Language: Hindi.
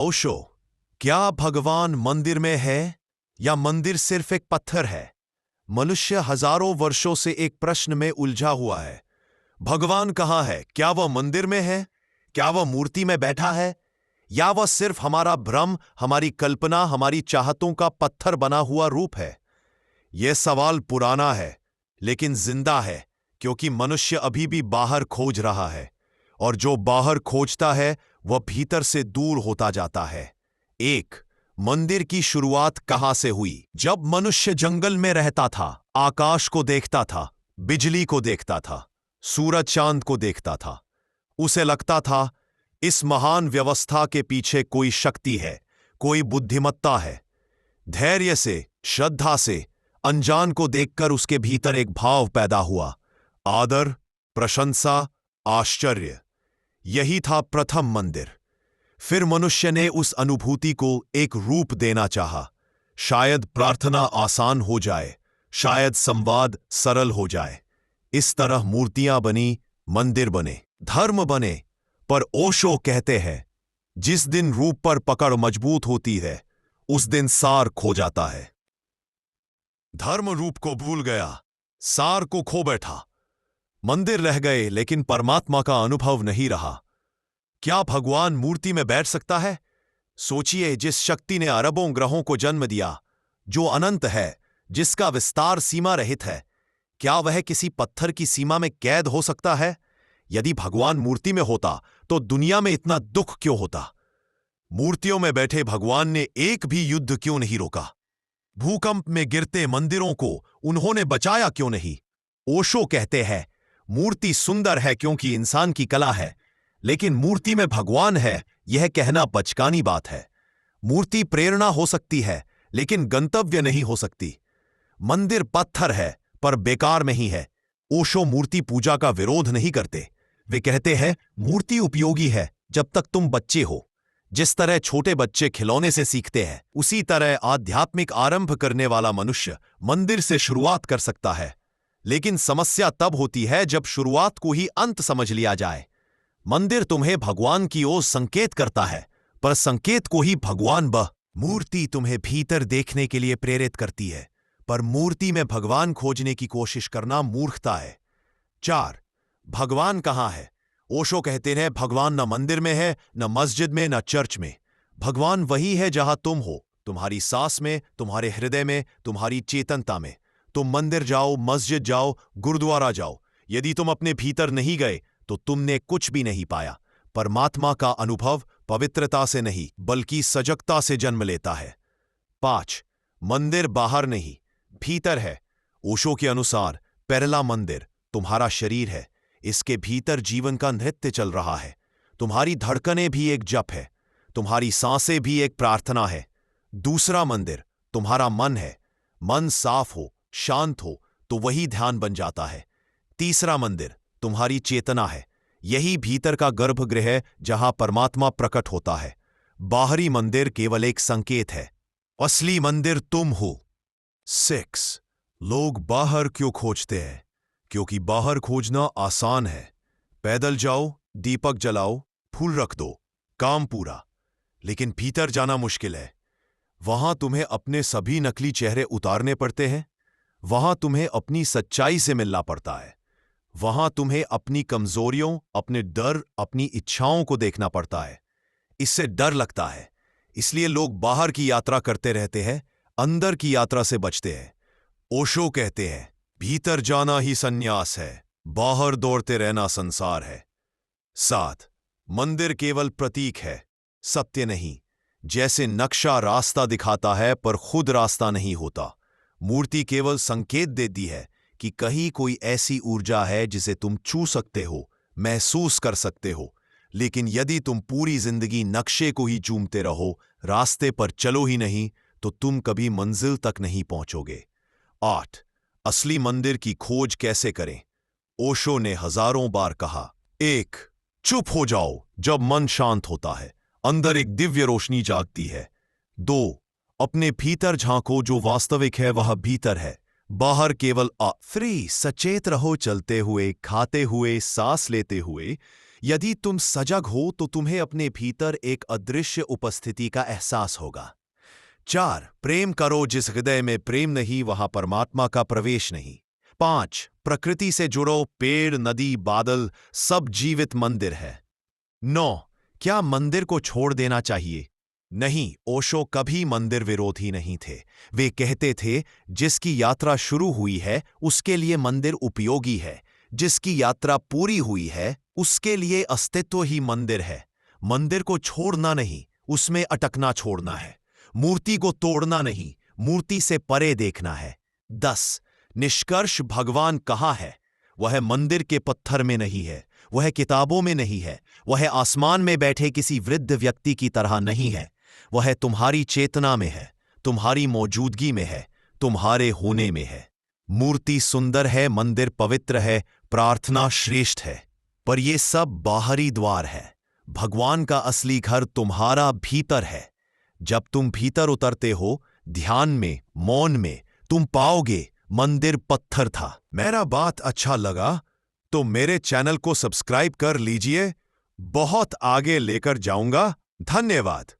ओशो, क्या भगवान मंदिर में है या मंदिर सिर्फ एक पत्थर है? मनुष्य हजारों वर्षों से एक प्रश्न में उलझा हुआ है। भगवान कहाँ है? क्या वह मंदिर में है? क्या वह मूर्ति में बैठा है? या वह सिर्फ हमारा भ्रम, हमारी कल्पना, हमारी चाहतों का पत्थर बना हुआ रूप है? यह सवाल पुराना है लेकिन जिंदा है, क्योंकि मनुष्य अभी भी बाहर खोज रहा है, और जो बाहर खोजता है वह भीतर से दूर होता जाता है। एक, मंदिर की शुरुआत कहां से हुई? जब मनुष्य जंगल में रहता था, आकाश को देखता था, बिजली को देखता था, सूरज चांद को देखता था, उसे लगता था इस महान व्यवस्था के पीछे कोई शक्ति है, कोई बुद्धिमत्ता है। धैर्य से, श्रद्धा से अनजान को देखकर उसके भीतर एक भाव पैदा हुआ, आदर, प्रशंसा, आश्चर्य। यही था प्रथम मंदिर। फिर मनुष्य ने उस अनुभूति को एक रूप देना चाहा। शायद प्रार्थना आसान हो जाए, शायद संवाद सरल हो जाए। इस तरह मूर्तियां बनी, मंदिर बने, धर्म बने। पर ओशो कहते हैं, जिस दिन रूप पर पकड़ मजबूत होती है, उस दिन सार खो जाता है। धर्म रूप को भूल गया, सार को खो बैठा। मंदिर रह गए लेकिन परमात्मा का अनुभव नहीं रहा। क्या भगवान मूर्ति में बैठ सकता है? सोचिए, जिस शक्ति ने अरबों ग्रहों को जन्म दिया, जो अनंत है, जिसका विस्तार सीमा रहित है, क्या वह किसी पत्थर की सीमा में कैद हो सकता है? यदि भगवान मूर्ति में होता तो दुनिया में इतना दुख क्यों होता? मूर्तियों में बैठे भगवान ने एक भी युद्ध क्यों नहीं रोका? भूकंप में गिरते मंदिरों को उन्होंने बचाया क्यों नहीं? ओशो कहते हैं, मूर्ति सुंदर है क्योंकि इंसान की कला है, लेकिन मूर्ति में भगवान है, यह कहना बचकानी बात है। मूर्ति प्रेरणा हो सकती है लेकिन गंतव्य नहीं हो सकती। मंदिर पत्थर है पर बेकार में ही है। ओशो मूर्ति पूजा का विरोध नहीं करते। वे कहते हैं, मूर्ति उपयोगी है जब तक तुम बच्चे हो। जिस तरह छोटे बच्चे खिलौने से सीखते हैं, उसी तरह आध्यात्मिक आरंभ करने वाला मनुष्य मंदिर से शुरुआत कर सकता है। लेकिन समस्या तब होती है जब शुरुआत को ही अंत समझ लिया जाए। मंदिर तुम्हें भगवान की ओर संकेत करता है, पर संकेत को ही भगवान मूर्ति तुम्हें भीतर देखने के लिए प्रेरित करती है, पर मूर्ति में भगवान खोजने की कोशिश करना मूर्खता है। 4, भगवान कहाँ है? ओशो कहते हैं, भगवान न मंदिर में है, न मस्जिद में, न चर्च में। भगवान वही है जहां तुम हो, तुम्हारी सांस में, तुम्हारे हृदय में, तुम्हारी चेतनता में। तुम मंदिर जाओ, मस्जिद जाओ, गुरुद्वारा जाओ, यदि तुम अपने भीतर नहीं गए तो तुमने कुछ भी नहीं पाया। परमात्मा का अनुभव पवित्रता से नहीं बल्कि सजगता से जन्म लेता है। 5, मंदिर बाहर नहीं, भीतर है। ओशो के अनुसार पहला मंदिर तुम्हारा शरीर है। इसके भीतर जीवन का नृत्य चल रहा है। तुम्हारी धड़कनें भी एक जप है, तुम्हारी सांसें भी एक प्रार्थना है। दूसरा मंदिर तुम्हारा मन है। मन साफ हो, शांत हो तो वही ध्यान बन जाता है। तीसरा मंदिर तुम्हारी चेतना है। यही भीतर का गर्भगृह है जहां परमात्मा प्रकट होता है। बाहरी मंदिर केवल एक संकेत है, असली मंदिर तुम हो। 6, लोग बाहर क्यों खोजते हैं? क्योंकि बाहर खोजना आसान है। पैदल जाओ, दीपक जलाओ, फूल रख दो, काम पूरा। लेकिन भीतर जाना मुश्किल है। वहां तुम्हें अपने सभी नकली चेहरे उतारने पड़ते हैं। वहां तुम्हें अपनी सच्चाई से मिलना पड़ता है। वहां तुम्हें अपनी कमजोरियों, अपने डर, अपनी इच्छाओं को देखना पड़ता है। इससे डर लगता है, इसलिए लोग बाहर की यात्रा करते रहते हैं, अंदर की यात्रा से बचते हैं। ओशो कहते हैं, भीतर जाना ही संन्यास है, बाहर दौड़ते रहना संसार है। 7, मंदिर केवल प्रतीक है, सत्य नहीं। जैसे नक्शा रास्ता दिखाता है पर खुद रास्ता नहीं होता। मूर्ति केवल संकेत देती है कि कहीं कोई ऐसी ऊर्जा है जिसे तुम छू सकते हो, महसूस कर सकते हो। लेकिन यदि तुम पूरी जिंदगी नक्शे को ही चूमते रहो, रास्ते पर चलो ही नहीं, तो तुम कभी मंजिल तक नहीं पहुंचोगे। 8, असली मंदिर की खोज कैसे करें? ओशो ने हजारों बार कहा, 1, चुप हो जाओ जब मन शांत होता है, अंदर एक दिव्य रोशनी जागती है। 2, अपने भीतर झांको, जो वास्तविक है वह भीतर है, बाहर केवल 3, सचेत रहो, चलते हुए, खाते हुए, सांस लेते हुए। यदि तुम सजग हो तो तुम्हें अपने भीतर एक अदृश्य उपस्थिति का एहसास होगा। 4. प्रेम करो, जिस हृदय में प्रेम नहीं वहां परमात्मा का प्रवेश नहीं। 5. प्रकृति से जुड़ो, पेड़, नदी, बादल सब जीवित मंदिर है। 9. क्या मंदिर को छोड़ देना चाहिए? नहीं, ओशो कभी मंदिर विरोधी नहीं थे। वे कहते थे, जिसकी यात्रा शुरू हुई है उसके लिए मंदिर उपयोगी है, जिसकी यात्रा पूरी हुई है उसके लिए अस्तित्व ही मंदिर है। मंदिर को छोड़ना नहीं, उसमें अटकना छोड़ना है। मूर्ति को तोड़ना नहीं, मूर्ति से परे देखना है। 10. निष्कर्ष, भगवान कहाँ है? वह मंदिर के पत्थर में नहीं है, वह किताबों में नहीं है, वह आसमान में बैठे किसी वृद्ध व्यक्ति की तरह नहीं है। वह तुम्हारी चेतना में है, तुम्हारी मौजूदगी में है, तुम्हारे होने में है। मूर्ति सुंदर है, मंदिर पवित्र है, प्रार्थना श्रेष्ठ है, पर ये सब बाहरी द्वार है। भगवान का असली घर तुम्हारा भीतर है। जब तुम भीतर उतरते हो, ध्यान में, मौन में, तुम पाओगे मंदिर पत्थर था। मेरा बात अच्छा लगा तो मेरे चैनल को सब्सक्राइब कर लीजिए। बहुत आगे लेकर जाऊंगा। धन्यवाद।